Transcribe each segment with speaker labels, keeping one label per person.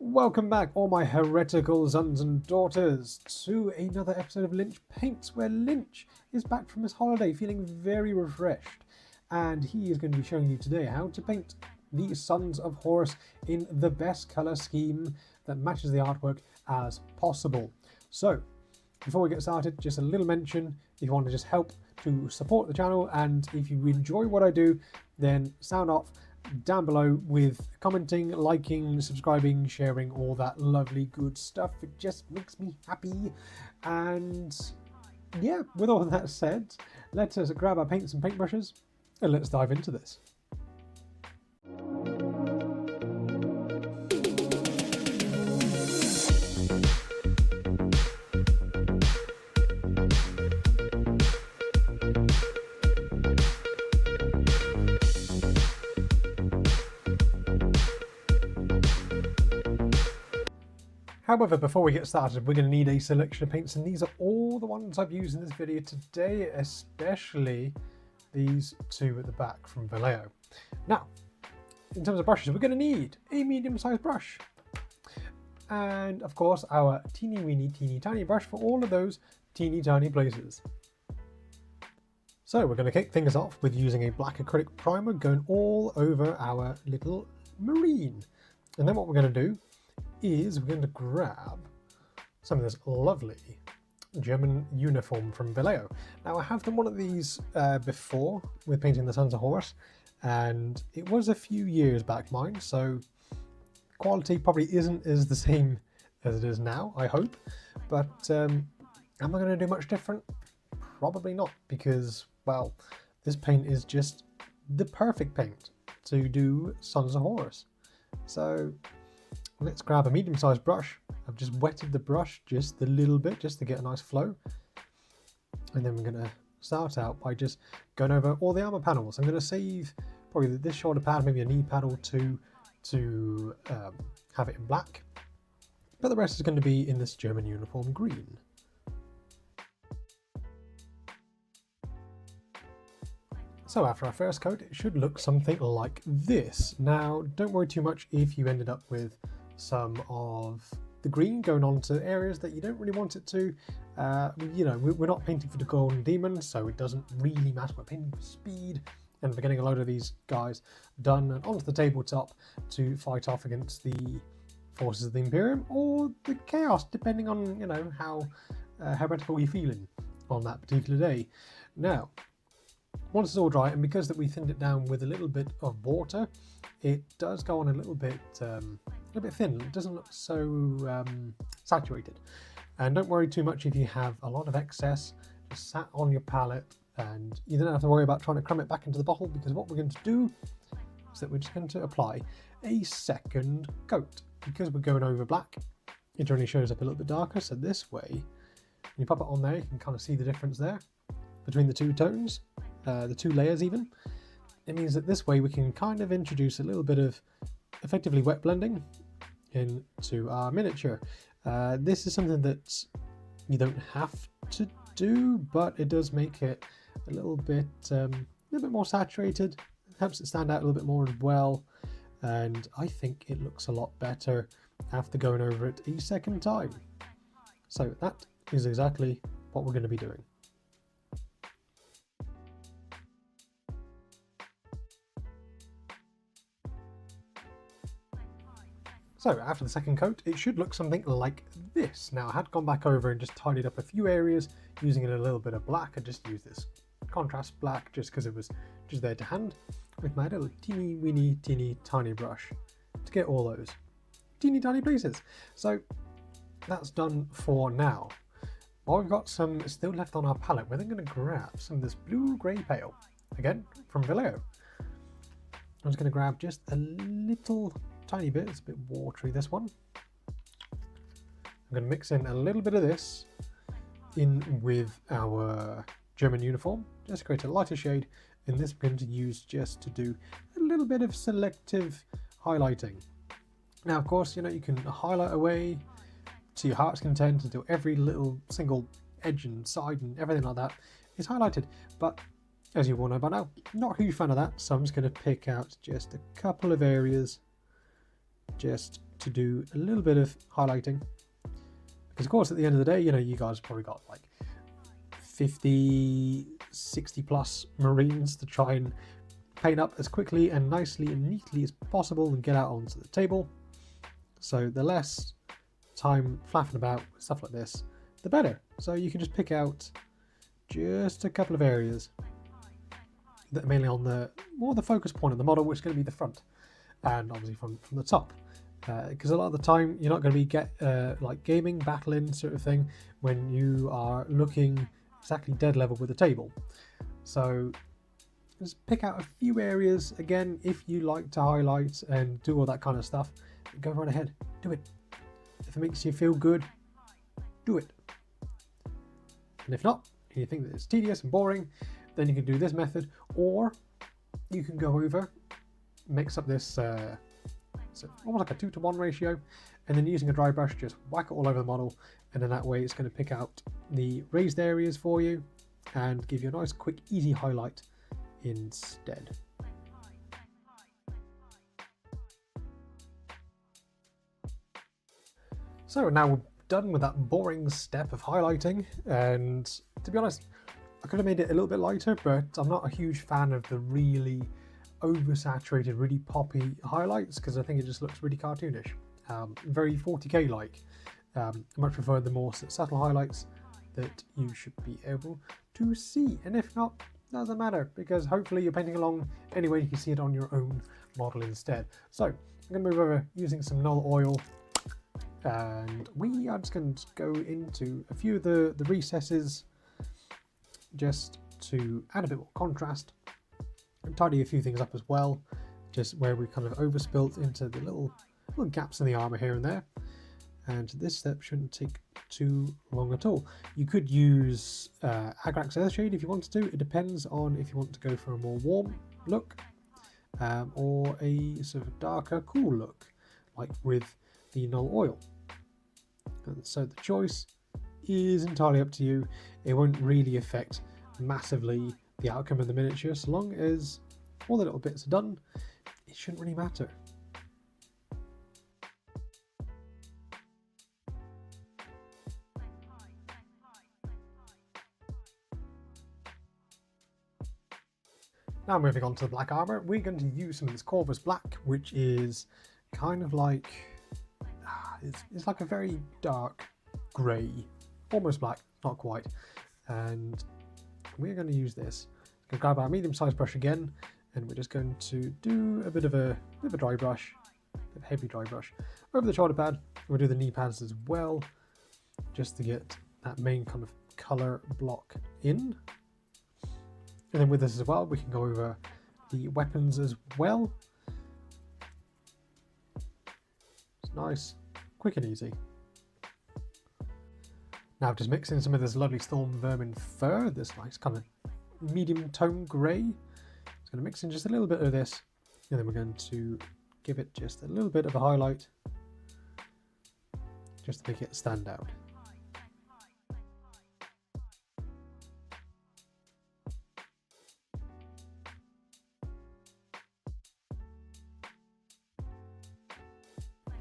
Speaker 1: Welcome back, all my heretical sons and daughters, to another episode of Lynch Paints, where Lynch is back from his holiday feeling very refreshed, and he is going to be showing you today how to paint the Sons of Horus in the best colour scheme that matches the artwork as possible. So, before we get started, just a little mention: if you want to just help to support the channel, and if you enjoy what I do, then sound off down below with commenting, liking, subscribing, sharing, all that lovely good stuff. It just makes me happy. And yeah, with all that said, let us grab our paints and paintbrushes and let's dive into this. However, before we get started, we're going to need a selection of paints, and these are all the ones I've used in this video today, especially these two at the back from Vallejo. Now, in terms of brushes, we're going to need a medium-sized brush, and of course our teeny tiny brush for all of those teeny tiny places. So we're going to kick things off with using a black acrylic primer going all over our little marine, and then what we're going to do is we're going to grab some of this lovely German uniform from Vallejo. Now, I have done one of these before with painting the Sons of Horus, and it was a few years back mine, so quality probably isn't as the same as it is now, I hope. But am I going to do much different? Probably not, because, well, this paint is just the perfect paint to do Sons of Horus. So let's grab a medium-sized brush. I've just wetted the brush just a little bit just to get a nice flow. And then we're going to start out by just going over all the armor panels. I'm going to save probably this shoulder pad, maybe a knee pad or two, to have it in black. But the rest is going to be in this German uniform green. So after our first coat, it should look something like this. Now, don't worry too much if you ended up with some of the green going on to areas that you don't really want it to. You know, we're not painting for the golden demon, so it doesn't really matter. We're painting for speed, and we're getting a load of these guys done and onto the tabletop to fight off against the forces of the Imperium or the Chaos, depending on, you know, how heretical you're feeling on that particular day. Now, once it's all dry, and because that we thinned it down with a little bit of water, it does go on a little bit thin. It doesn't look so saturated. And don't worry too much if you have a lot of excess just sat on your palette, and you don't have to worry about trying to cram it back into the bottle, because what we're going to do is that we're just going to apply a second coat. Because we're going over black, it generally shows up a little bit darker, so this way, when you pop it on there, you can kind of see the difference there between the two tones, the two layers even. It means that this way we can kind of introduce a little bit of effectively wet blending into our miniature. This is something that you don't have to do, but it does make it a little bit more saturated. It helps it stand out a little bit more as well, and I think it looks a lot better after going over it a second time. So that is exactly what we're going to be doing. So after the second coat, it should look something like this. Now, I had gone back over and just tidied up a few areas using a little bit of black. I just used this contrast black just because it was just there to hand with my little teeny tiny brush to get all those teeny tiny places. So that's done for now. While we've got some still left on our palette, we're then going to grab some of this blue grey pale, again from Vallejo. I'm just going to grab just a little tiny bit. It's a bit watery, this one. I'm going to mix in a little bit of this in with our German uniform, just to create a lighter shade, and this we're going to use just to do a little bit of selective highlighting. Now, of course, you know, you can highlight away to your heart's content until every little single edge and side and everything like that is highlighted, but as you all know by now, not a huge fan of that, so I'm just going to pick out just a couple of areas just to do a little bit of highlighting, because of course at the end of the day, you know, you guys probably got like 50, 60 plus Marines to try and paint up as quickly and nicely and neatly as possible and get out onto the table. So the less time flapping about with stuff like this, the better. So you can just pick out just a couple of areas that are mainly on the focus point of the model, which is going to be the front, and obviously from the top, because a lot of the time you're not going to be like gaming, battling sort of thing when you are looking exactly dead level with the table. So just pick out a few areas. Again, if you like to highlight and do all that kind of stuff, go right ahead, do it. If it makes you feel good, do it. And if not, and you think that it's tedious and boring, then you can do this method, or you can go over, mix up this so almost like a 2-to-1 ratio, and then using a dry brush, just whack it all over the model, and then that way it's going to pick out the raised areas for you and give you a nice, quick, easy highlight instead. So now we're done with that boring step of highlighting, and to be honest, I could have made it a little bit lighter, but I'm not a huge fan of the really oversaturated, really poppy highlights, because I think it just looks really cartoonish, very 40k like. I much prefer the more subtle highlights that you should be able to see, and if not, doesn't matter, because hopefully you're painting along anyway, you can see it on your own model instead. So I'm going to move over using some null oil, and we are just going to go into a few of the recesses just to add a bit more contrast and tidy a few things up as well, just where we kind of overspilt into the little gaps in the armor here and there. And this step shouldn't take too long at all. You could use Agrax Earthshade if you wanted to. It depends on if you want to go for a more warm look or a sort of darker, cool look, like with the null oil. And so the choice is entirely up to you. It won't really affect massively the outcome of the miniature, so long as all the little bits are done, it shouldn't really matter. Now moving on to the black armor, we're going to use some of this Corvus Black, which is kind of like, it's like a very dark grey, almost black, not quite. And we're going to use this. We're going to grab our medium-sized brush again, and we're just going to do a bit of a dry brush, a bit of a heavy dry brush over the shoulder pad. We'll do the knee pads as well, just to get that main kind of colour block in. And then with this as well, we can go over the weapons as well. It's nice, quick and easy. Now just mixing some of this lovely Storm Vermin fur, this nice kind of medium tone grey. Just going to mix in just a little bit of this, and then we're going to give it just a little bit of a highlight, just to make it stand out.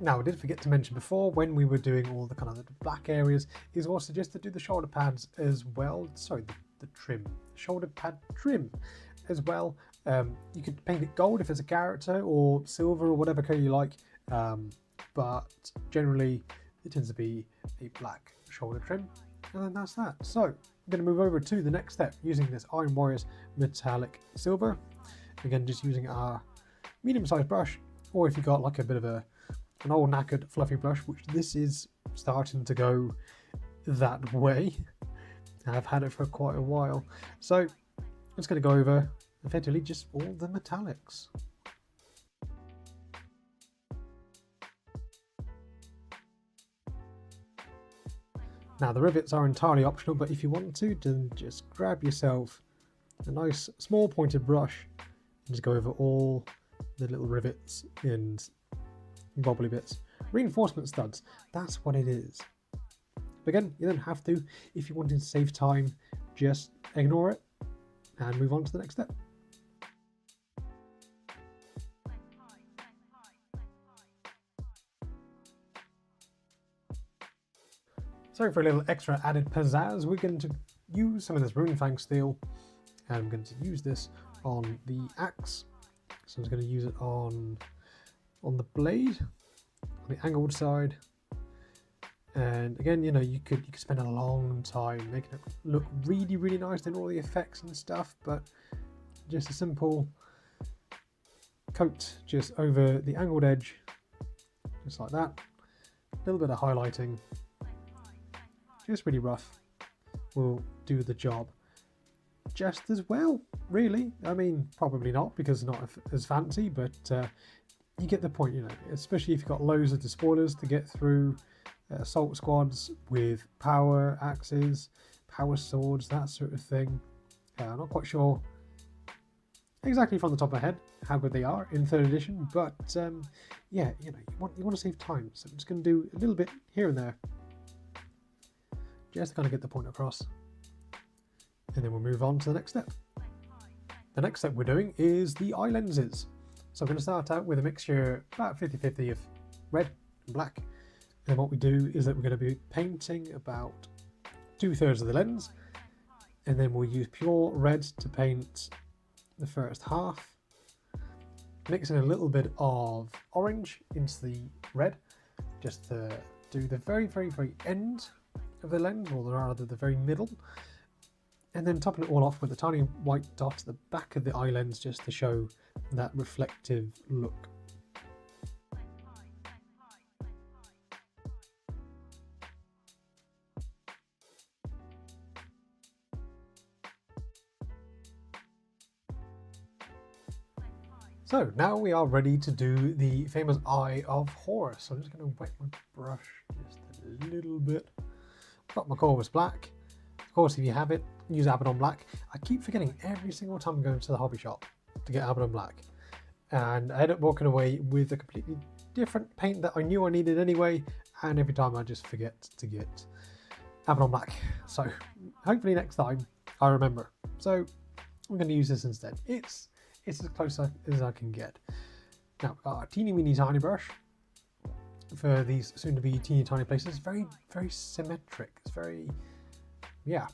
Speaker 1: Now, I did forget to mention before, when we were doing all the kind of the black areas, is also just to do the shoulder pads as well. Sorry, the trim, shoulder pad trim as well. You could paint it gold if it's a character, or silver, or whatever colour you like. But generally, it tends to be a black shoulder trim, and then that's that. So I'm going to move over to the next step using this Iron Warriors metallic silver. Again, just using our medium-sized brush, or if you got like a bit of an old knackered fluffy brush, which this is starting to go that way. I've had it for quite a while. So I'm just going to go over effectively just all the metallics. Now the rivets are entirely optional, but if you want to, then just grab yourself a nice small pointed brush and just go over all the little rivets and wobbly bits. Reinforcement studs, that's what it is. But again, you don't have to. If you wanted to save time, just ignore it and move on to the next step. So for a little extra added pizzazz, we're going to use some of this Runefang steel, and I'm going to use this on the axe. So I'm just going to use it on the blade, on the angled side. And again, you know, you could spend a long time making it look really, really nice, doing all the effects and stuff, but just a simple coat just over the angled edge, just like that. A little bit of highlighting, just really rough, will do the job just as well, really. I mean, probably not, because it's not as fancy, but you get the point, you know, especially if you've got loads of despoilers to get through. Assault squads with power axes, power swords, that sort of thing. I'm not quite sure exactly from the top of my head how good they are in 3rd edition, but yeah, you know, you want to save time, so I'm just going to do a little bit here and there, just to kind of get the point across, and then we'll move on to the next step. The next step we're doing is the eye lenses. So I'm going to start out with a mixture about 50-50 of red and black. And what we do is that we're going to be painting about 2/3 of the lens, and then we'll use pure red to paint the first half, mixing a little bit of orange into the red, just to do the very, very, very end of the lens, or rather the very middle, and then topping it all off with a tiny white dot at the back of the eye lens, just to show that reflective look. So now we are ready to do the famous Eye of Horus. So I'm just going to wet my brush just a little bit. I've got my Corvus Black. Of course, if you have it, use Abaddon Black. I keep forgetting every single time I'm going to the hobby shop to get Abaddon Black. And I end up walking away with a completely different paint that I knew I needed anyway. And every time I just forget to get Abaddon Black. So hopefully next time I remember. So I'm going to use this instead. It's as close as I can get. Now, a teeny weeny tiny brush for these soon to be teeny tiny places. Very, very symmetric. It's very, yeah.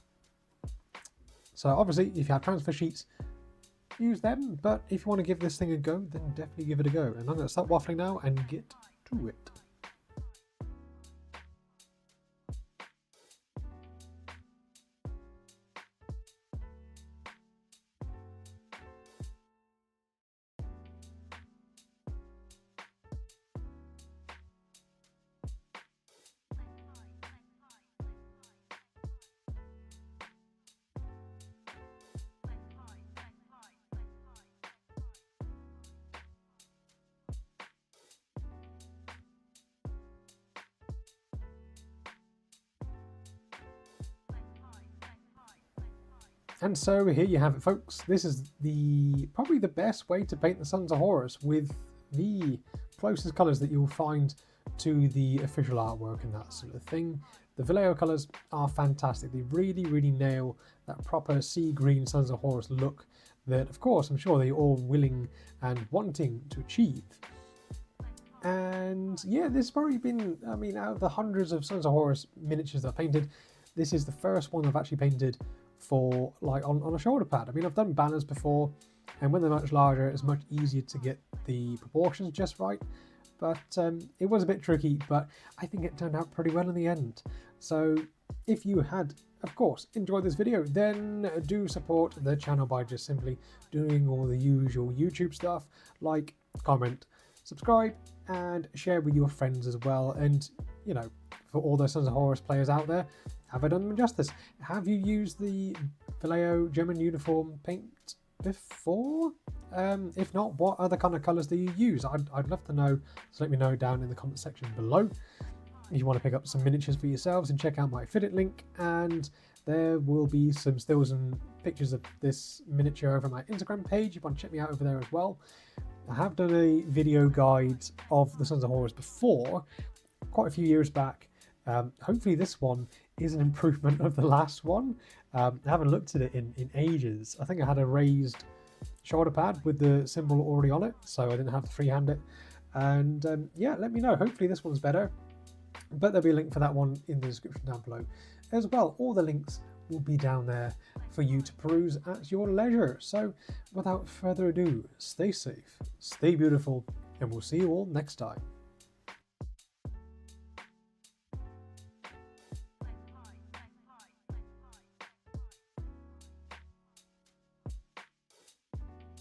Speaker 1: So obviously, if you have transfer sheets, use them. But if you want to give this thing a go, then definitely give it a go. And I'm going to stop waffling now and get to it. And so here you have it, folks. This is probably the best way to paint the Sons of Horus, with the closest colours that you'll find to the official artwork and that sort of thing. The Vallejo colours are fantastic. They really, really nail that proper sea green Sons of Horus look that, of course, I'm sure they're all willing and wanting to achieve. And yeah, this has probably been, I mean, out of the hundreds of Sons of Horus miniatures I've painted, this is the first one I've actually painted for like on a shoulder pad. I mean, I've done banners before, and when they're much larger, it's much easier to get the proportions just right. But it was a bit tricky, but I think it turned out pretty well in the end. So if you had, of course, enjoyed this video, then do support the channel by just simply doing all the usual YouTube stuff, like, comment, subscribe, and share with your friends as well. And, you know, for all those Sons of Horus players out there, have I done them justice? Have you used the Vallejo German uniform paint before? If not, what other kind of colours do you use? I'd love to know, so let me know down in the comment section below. If you want to pick up some miniatures for yourselves, and check out my affiliate link, and there will be some stills and pictures of this miniature over my Instagram page. If you want to check me out over there as well. I have done a video guide of the Sons of Horus before, quite a few years back. Hopefully this one is an improvement of the last one. I haven't looked at it in ages. I think I had a raised shoulder pad with the symbol already on it, so I didn't have to freehand it. And yeah, let me know. Hopefully this one's better. but there'll be a link for that one in the description down below as well. All the links will be down there for you to peruse at your leisure. So without further ado, stay safe, stay beautiful, and we'll see you all next time.